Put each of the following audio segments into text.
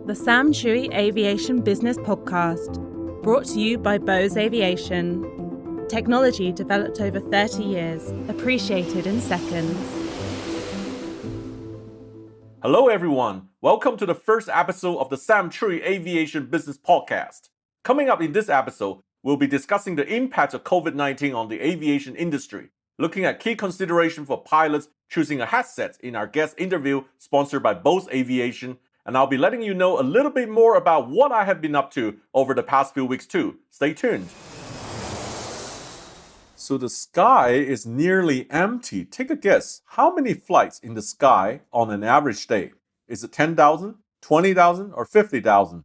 The Chui Aviation Business Podcast, brought to you by Bose Aviation. Technology developed over 30 years, appreciated in seconds. Hello everyone, welcome to the first episode of the Chui Aviation Business Podcast. Coming up in this episode, we'll be discussing the impact of COVID-19 on the aviation industry, looking at key considerations for pilots choosing a headset in our guest interview sponsored by Bose Aviation, and I'll be letting you know a little bit more about what I have been up to over the past few weeks too. Stay tuned. So the sky is nearly empty. Take a guess. How many flights in the sky on an average day? Is it 10,000, 20,000, or 50,000?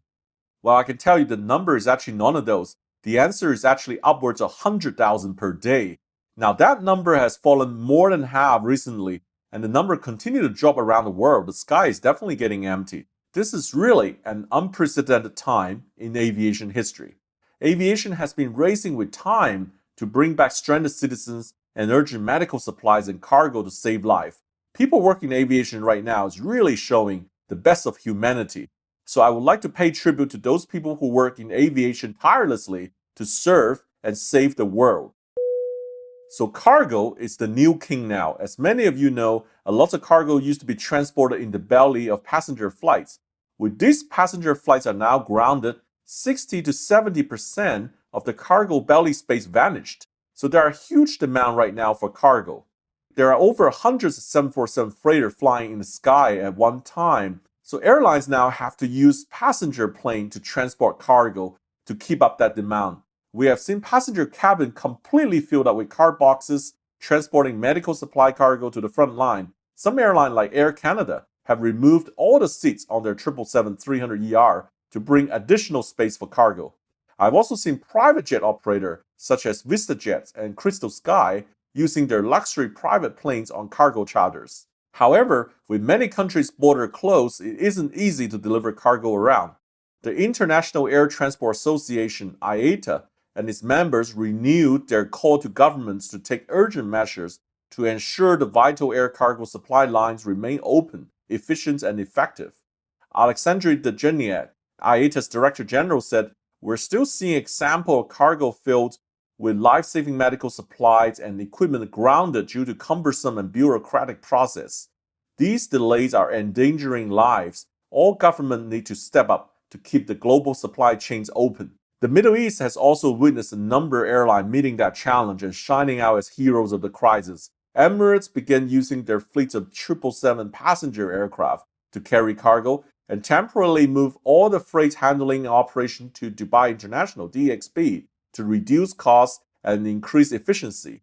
Well, I can tell you the number is actually none of those. The answer is actually upwards of 100,000 per day. Now that number has fallen more than half recently, and the number continues to drop around the world. The sky is definitely getting empty. This is really an unprecedented time in aviation history. Aviation has been racing with time to bring back stranded citizens and urgent medical supplies and cargo to save life. People working in aviation right now is really showing the best of humanity. So I would like to pay tribute to those people who work in aviation tirelessly to serve and save the world. So cargo is the new king now. As many of you know, a lot of cargo used to be transported in the belly of passenger flights. With these passenger flights are now grounded, 60 to 70% of the cargo belly space vanished. So there are huge demand right now for cargo. There are over hundreds of 747 freighter flying in the sky at one time. So airlines now have to use passenger plane to transport cargo to keep up that demand. We have seen passenger cabin completely filled up with card boxes, transporting medical supply cargo to the front line. Some airlines like Air Canada have removed all the seats on their 777-300ER to bring additional space for cargo. I've also seen private jet operators such as VistaJet and Crystal Sky using their luxury private planes on cargo charters. However, with many countries' borders closed, it isn't easy to deliver cargo around. The International Air Transport Association, IATA, and its members renewed their call to governments to take urgent measures to ensure the vital air cargo supply lines remain open, efficient, and effective. Alexandre Degeniat, IATA's Director General, said, "We're still seeing examples of cargo filled with life-saving medical supplies and equipment grounded due to cumbersome and bureaucratic process. These delays are endangering lives. All governments need to step up to keep the global supply chains open." The Middle East has also witnessed a number of airlines meeting that challenge and shining out as heroes of the crisis. Emirates began using their fleet of 777 passenger aircraft to carry cargo and temporarily moved all the freight handling operation to Dubai International, DXB, to reduce costs and increase efficiency.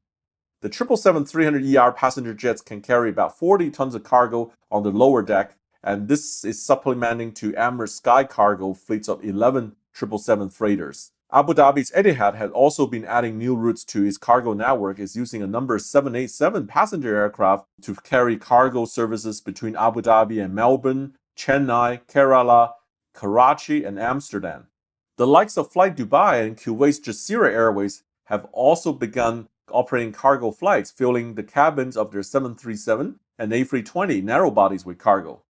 The 777-300ER passenger jets can carry about 40 tons of cargo on the lower deck, and this is supplementing to Emirates Sky Cargo fleets of 11 777 freighters. Abu Dhabi's Etihad had also been adding new routes to its cargo network. It's using a number 787 passenger aircraft to carry cargo services between Abu Dhabi and Melbourne, Chennai, Kerala, Karachi, and Amsterdam. The likes of Flight Dubai and Kuwait's Jazeera Airways have also begun operating cargo flights, filling the cabins of their 737 and A320 narrow bodies with cargo.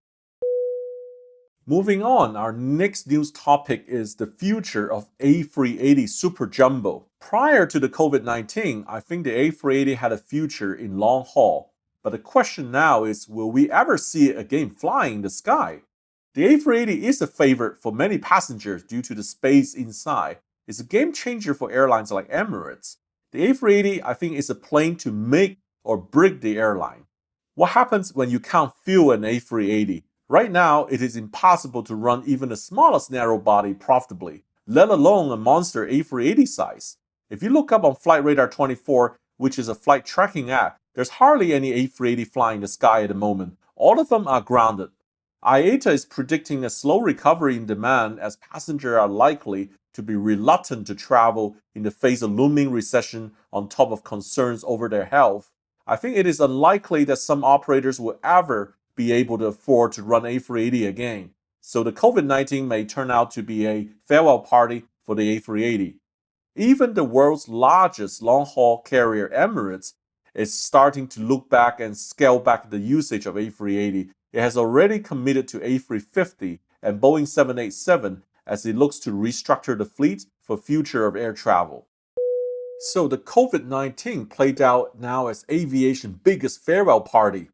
Moving on, our next news topic is the future of A380 Super Jumbo. Prior to the COVID-19, I think the A380 had a future in long haul. But the question now is, will we ever see it again flying in the sky? The A380 is a favorite for many passengers due to the space inside. It's a game changer for airlines like Emirates. The A380, I think, is a plane to make or break the airline. What happens when you can't fuel an A380? Right now, it is impossible to run even the smallest narrow body profitably, let alone a monster A380 size. If you look up on Flight Radar 24, which is a flight tracking app, there's hardly any A380 flying in the sky at the moment. All of them are grounded. IATA is predicting a slow recovery in demand as passengers are likely to be reluctant to travel in the face of looming recession on top of concerns over their health. I think it is unlikely that some operators will ever be able to afford to run A380 again. So the COVID-19 may turn out to be a farewell party for the A380. Even the world's largest long-haul carrier, Emirates, is starting to look back and scale back the usage of A380. it has already committed to A350 and Boeing 787 as it looks to restructure the fleet for future of air travel. So the COVID-19 played out now as aviation's biggest farewell party.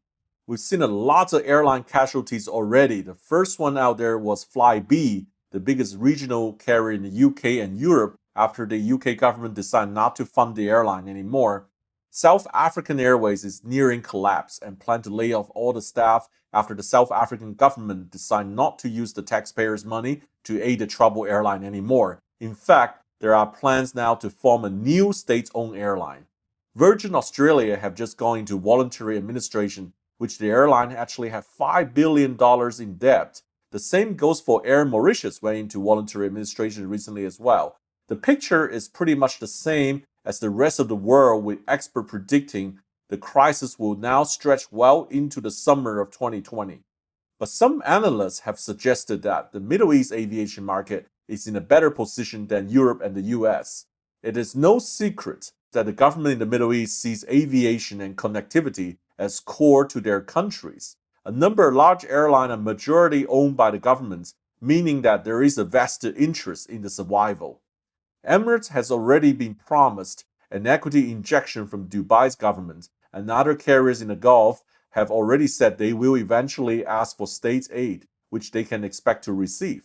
We've seen a lot of airline casualties already. The first one out there was Flybe, the biggest regional carrier in the UK and Europe after the UK government decided not to fund the airline anymore. South African Airways is nearing collapse and plan to lay off all the staff after the South African government decided not to use the taxpayers' money to aid the troubled airline anymore. In fact, there are plans now to form a new state-owned airline. Virgin Australia have just gone into voluntary administration, which the airline actually had $5 billion in debt. The same goes for Air Mauritius went into voluntary administration recently as well. The picture is pretty much the same as the rest of the world, with experts predicting the crisis will now stretch well into the summer of 2020. But some analysts have suggested that the Middle East aviation market is in a better position than Europe and the US. It is no secret that the government in the Middle East sees aviation and connectivity as core to their countries. A number of large airlines are majority owned by the governments, meaning that there is a vested interest in the survival. Emirates has already been promised an equity injection from Dubai's government, and other carriers in the Gulf have already said they will eventually ask for state aid, which they can expect to receive.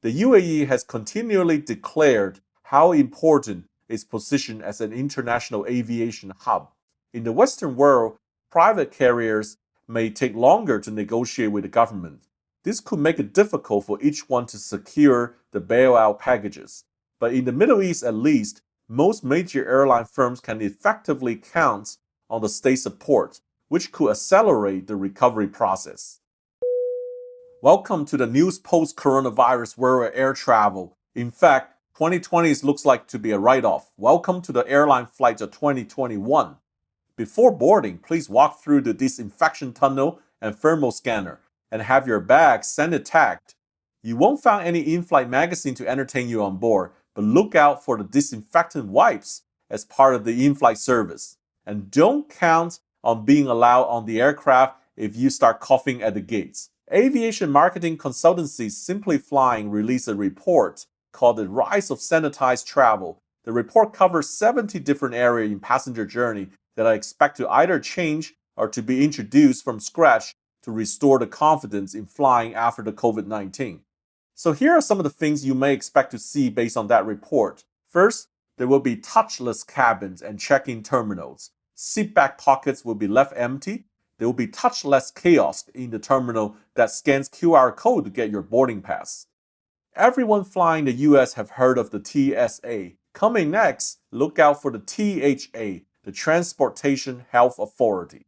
The UAE has continually declared how important its position as an international aviation hub. In the Western world, private carriers may take longer to negotiate with the government. This could make it difficult for each one to secure the bailout packages. But in the Middle East at least, most major airline firms can effectively count on the state support, which could accelerate the recovery process. Welcome to the news post-coronavirus world of air travel. In fact, 2020 looks like to be a write-off. Welcome to the airline flight of 2021. Before boarding, please walk through the disinfection tunnel and thermal scanner and have your bag sanitized. You won't find any in-flight magazine to entertain you on board, but look out for the disinfectant wipes as part of the in-flight service. And don't count on being allowed on the aircraft if you start coughing at the gates. Aviation marketing consultancy Simply Flying released a report called The Rise of Sanitized Travel. The report covers 70 different areas in passenger journey that I expect to either change or to be introduced from scratch to restore the confidence in flying after the COVID-19. So here are some of the things you may expect to see based on that report. First, there will be touchless cabins and check-in terminals. Seat back pockets will be left empty. There will be touchless kiosk in the terminal that scans QR code to get your boarding pass. Everyone flying the US have heard of the TSA. Coming next, look out for the THA, the Transportation Health Authority.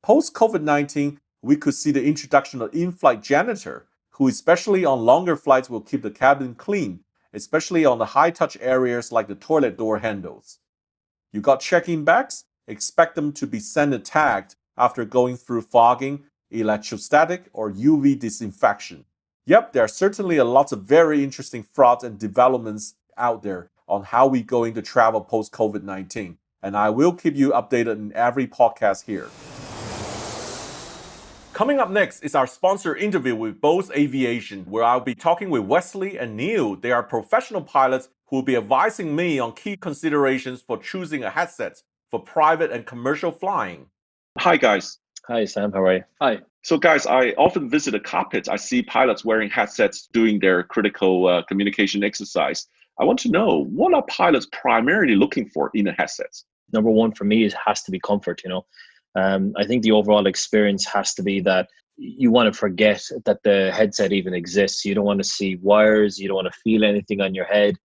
Post-COVID-19, we could see the introduction of in-flight janitor, who especially on longer flights will keep the cabin clean, especially on the high-touch areas like the toilet door handles. You got check-in bags? Expect them to be sanitized after going through fogging, electrostatic, or UV disinfection. Yep, there are certainly a lot of very interesting frauds and developments out there on how we're going to travel post-COVID-19, and I will keep you updated in every podcast here. Coming up next is our sponsor interview with Bose Aviation, where I'll be talking with Wesley and Neil. They are professional pilots who will be advising me on key considerations for choosing a headset for private and commercial flying. Hi, guys. Hi, Sam. How are you? Hi. So, guys, I often visit a cockpit. I see pilots wearing headsets doing their critical communication exercise. I want to know, what are pilots primarily looking for in a headset? Number one for me has to be comfort. I think the overall experience has to be that you want to forget that the headset even exists. You don't want to see wires. You don't want to feel anything on your head.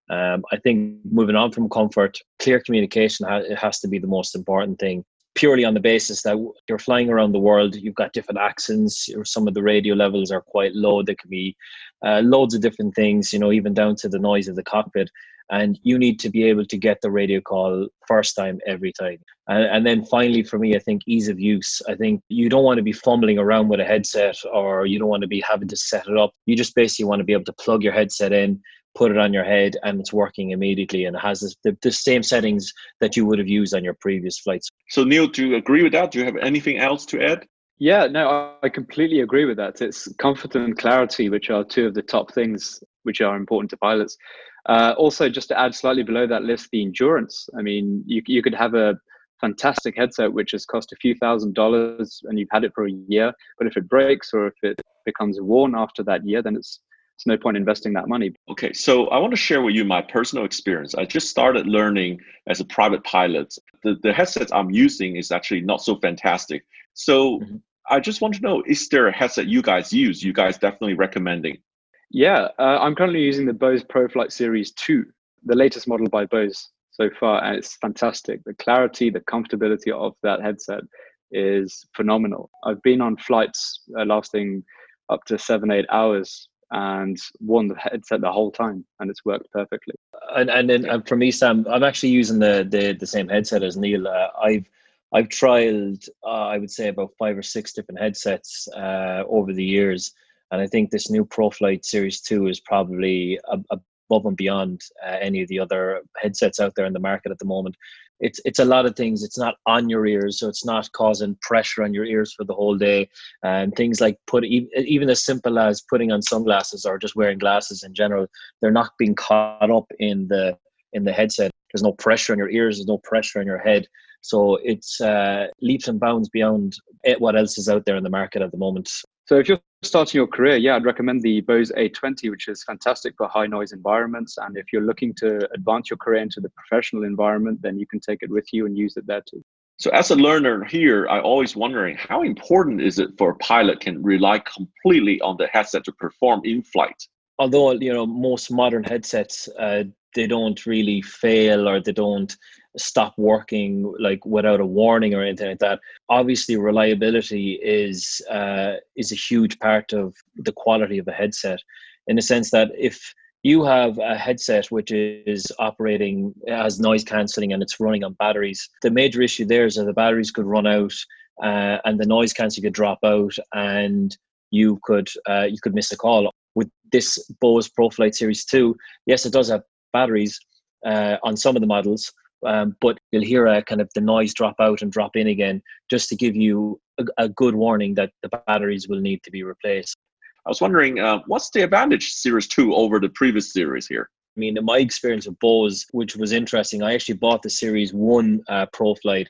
I think moving on from comfort, clear communication it has to be the most important thing. Purely on the basis that you're flying around the world, you've got different accents, or some of the radio levels are quite low. There can be loads of different things, even down to the noise of the cockpit. And you need to be able to get the radio call first time, every time. And then finally, for me, I think ease of use. I think you don't want to be fumbling around with a headset, or you don't want to be having to set it up. You just basically want to be able to plug your headset in, put it on your head, and it's working immediately, and it has the same settings that you would have used on your previous flights. So, Neil, do you agree with that? Do you have anything else to add? Yeah, no, I completely agree with that. It's comfort and clarity, which are two of the top things which are important to pilots. Also, just to add slightly below that list, the endurance. I mean, you could have a fantastic headset which has cost a few $1,000s and you've had it for a year, but if it breaks or if it becomes worn after that year, then it's no point investing that money. Okay, so I want to share with you my personal experience. I just started learning as a private pilot. The headset I'm using is actually not so fantastic. So Mhm. I just want to know, is there a headset you guys use? You guys definitely recommending? Yeah, I'm currently using the Bose ProFlight Series 2, the latest model by Bose so far, and it's fantastic. The clarity, the comfortability of that headset is phenomenal. I've been on flights lasting up to 7, 8 hours and worn the headset the whole time, and it's worked perfectly. And then for me, Sam, I'm actually using the same headset as Neil. I've trialed I would say about 5 or 6 different headsets over the years, and I think this new ProFlight Series 2 is probably above and beyond any of the other headsets out there in the market at the moment. It's a lot of things. It's not on your ears, so it's not causing pressure on your ears for the whole day. And things like even as simple as putting on sunglasses or just wearing glasses in general, they're not being caught up in the headset. There's no pressure on your ears. There's no pressure on your head. So it's leaps and bounds beyond what else is out there in the market at the moment. So if you're starting your career, yeah, I'd recommend the Bose A20, which is fantastic for high noise environments. And if you're looking to advance your career into the professional environment, then you can take it with you and use it there too. So as a learner here, I always wondering how important is it for a pilot can rely completely on the headset to perform in flight? Although most modern headsets they don't really fail or they don't stop working like without a warning or anything like that. Obviously, reliability is a huge part of the quality of a headset, in the sense that if you have a headset which is operating as noise cancelling and it's running on batteries, the major issue there is that the batteries could run out and the noise cancelling could drop out, and you could miss a call. With this Bose ProFlight Series 2, yes, it does have batteries on some of the models, but you'll hear a kind of the noise drop out and drop in again, just to give you a good warning that the batteries will need to be replaced. I was wondering, what's the advantage Series 2 over the previous series here? I mean, in my experience with Bose, which was interesting, I actually bought the Series 1 ProFlight,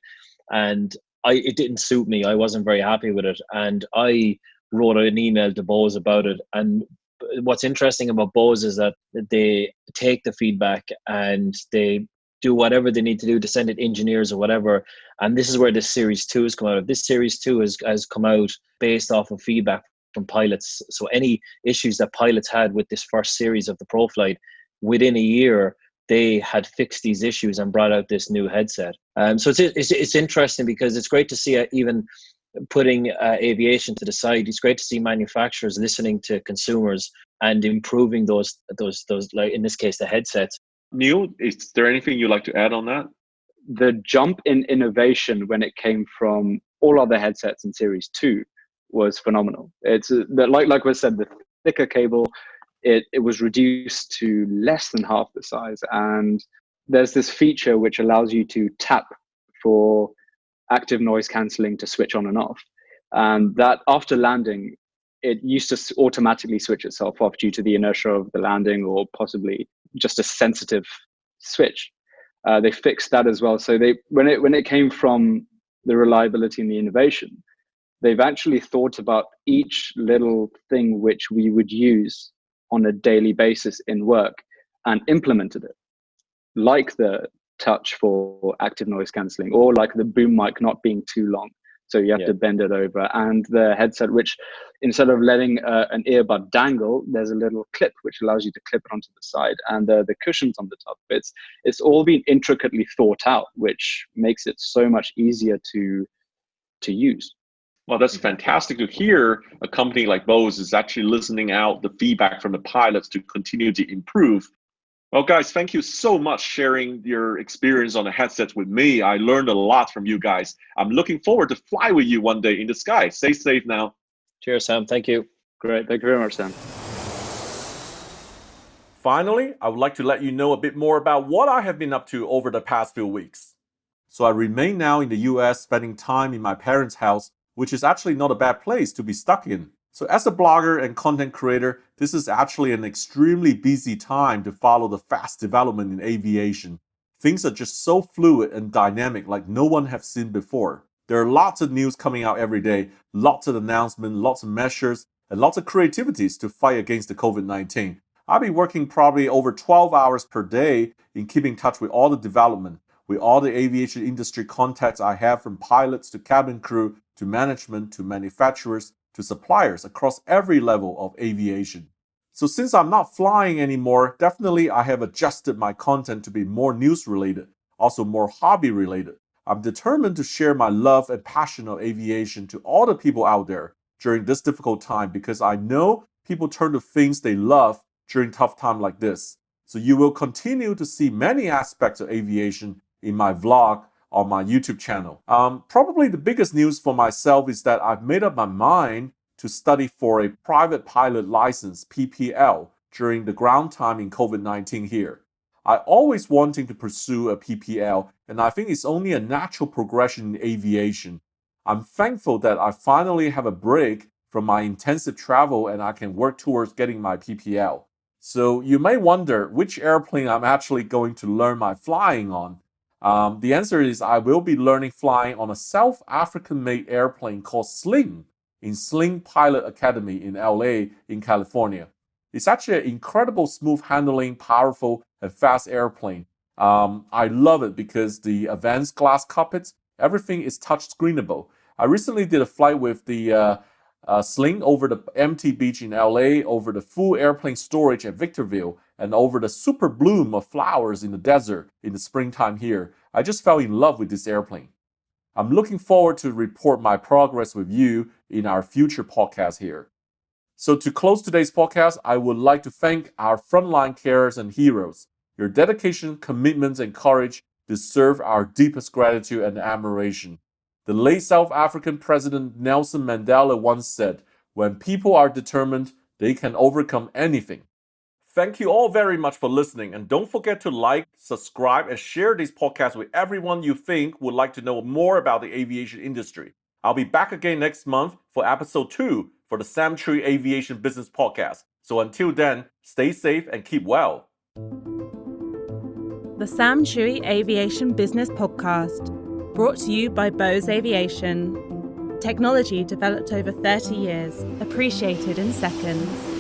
and it didn't suit me. I wasn't very happy with it, and I wrote an email to Bose about it. And what's interesting about Bose is that they take the feedback and they do whatever they need to do to send it engineers or whatever. And this is where this Series 2 has come out of. This Series 2 has come out based off of feedback from pilots. So any issues that pilots had with this first series of the ProFlight, within a year, they had fixed these issues and brought out this new headset. So it's interesting because it's great to see even putting aviation to the side. It's great to see manufacturers listening to consumers and improving those like in this case the headsets. Neil, is there anything you'd like to add on that? The jump in innovation when it came from all other headsets in Series 2 was phenomenal. It's like we said, the thicker cable, it was reduced to less than half the size, and there's this feature which allows you to tap for active noise cancelling to switch on and off, and that after landing it used to automatically switch itself off due to the inertia of the landing or possibly just a sensitive switch. They fixed that as well. So when it came from the reliability and the innovation, they've actually thought about each little thing which we would use on a daily basis in work and implemented it, like the touch for active noise cancelling, or like the boom mic not being too long, so you have to bend it over, and the headset which instead of letting an earbud dangle, there's a little clip which allows you to clip it onto the side, and the cushions on the top. It's all been intricately thought out, which makes it so much easier to use. Well, that's fantastic to hear. A company like Bose is actually listening out the feedback from the pilots to continue to improve. Well, guys, thank you so much sharing your experience on the headsets with me. I learned a lot from you guys. I'm looking forward to fly with you one day in the sky. Stay safe now. Cheers, Sam. Thank you. Great. Thank you very much, Sam. Finally, I would like to let you know a bit more about what I have been up to over the past few weeks. So I remain now in the US, spending time in my parents' house which is actually not a bad place to be stuck in. So as a blogger and content creator, this is actually an extremely busy time to follow the fast development in aviation. Things are just so fluid and dynamic like no one has seen before. There are lots of news coming out every day, lots of announcements, lots of measures, and lots of creativities to fight against the COVID-19. I'll be working probably over 12 hours per day in keeping in touch with all the development, with all the aviation industry contacts I have, from pilots to cabin crew to management to manufacturers to suppliers across every level of aviation. So since I'm not flying anymore, definitely I have adjusted my content to be more news related, also more hobby related. I'm determined to share my love and passion of aviation to all the people out there during this difficult time, because I know people turn to things they love during tough time like this. So you will continue to see many aspects of aviation in my vlog on my YouTube channel. Probably the biggest news for myself is that I've made up my mind to study for a private pilot license, PPL, during the ground time in COVID-19 here. I always wanting to pursue a PPL, and I think it's only a natural progression in aviation. I'm thankful that I finally have a break from my intensive travel and I can work towards getting my PPL. So you may wonder which airplane I'm actually going to learn my flying on. The answer is I will be learning flying on a South African-made airplane called Sling in Sling Pilot Academy in LA in California. It's actually an incredible smooth handling, powerful, and fast airplane. I love it because the advanced glass cockpits, everything is touch screenable. I recently did a flight with the Sling over the empty beach in LA, over the full airplane storage at Victorville, and over the super bloom of flowers in the desert in the springtime here. I just fell in love with this airplane. I'm looking forward to report my progress with you in our future podcast here. So to close today's podcast, I would like to thank our frontline carers and heroes. Your dedication, commitment, and courage deserve our deepest gratitude and admiration. The late South African President Nelson Mandela once said, "When people are determined, they can overcome anything." Thank you all very much for listening, and don't forget to like, subscribe, and share this podcast with everyone you think would like to know more about the aviation industry. I'll be back again next month for episode 2 for the Chui Aviation Business Podcast. So until then, stay safe and keep well. The Chui Aviation Business Podcast, brought to you by Bose Aviation. Technology developed over 30 years, appreciated in seconds.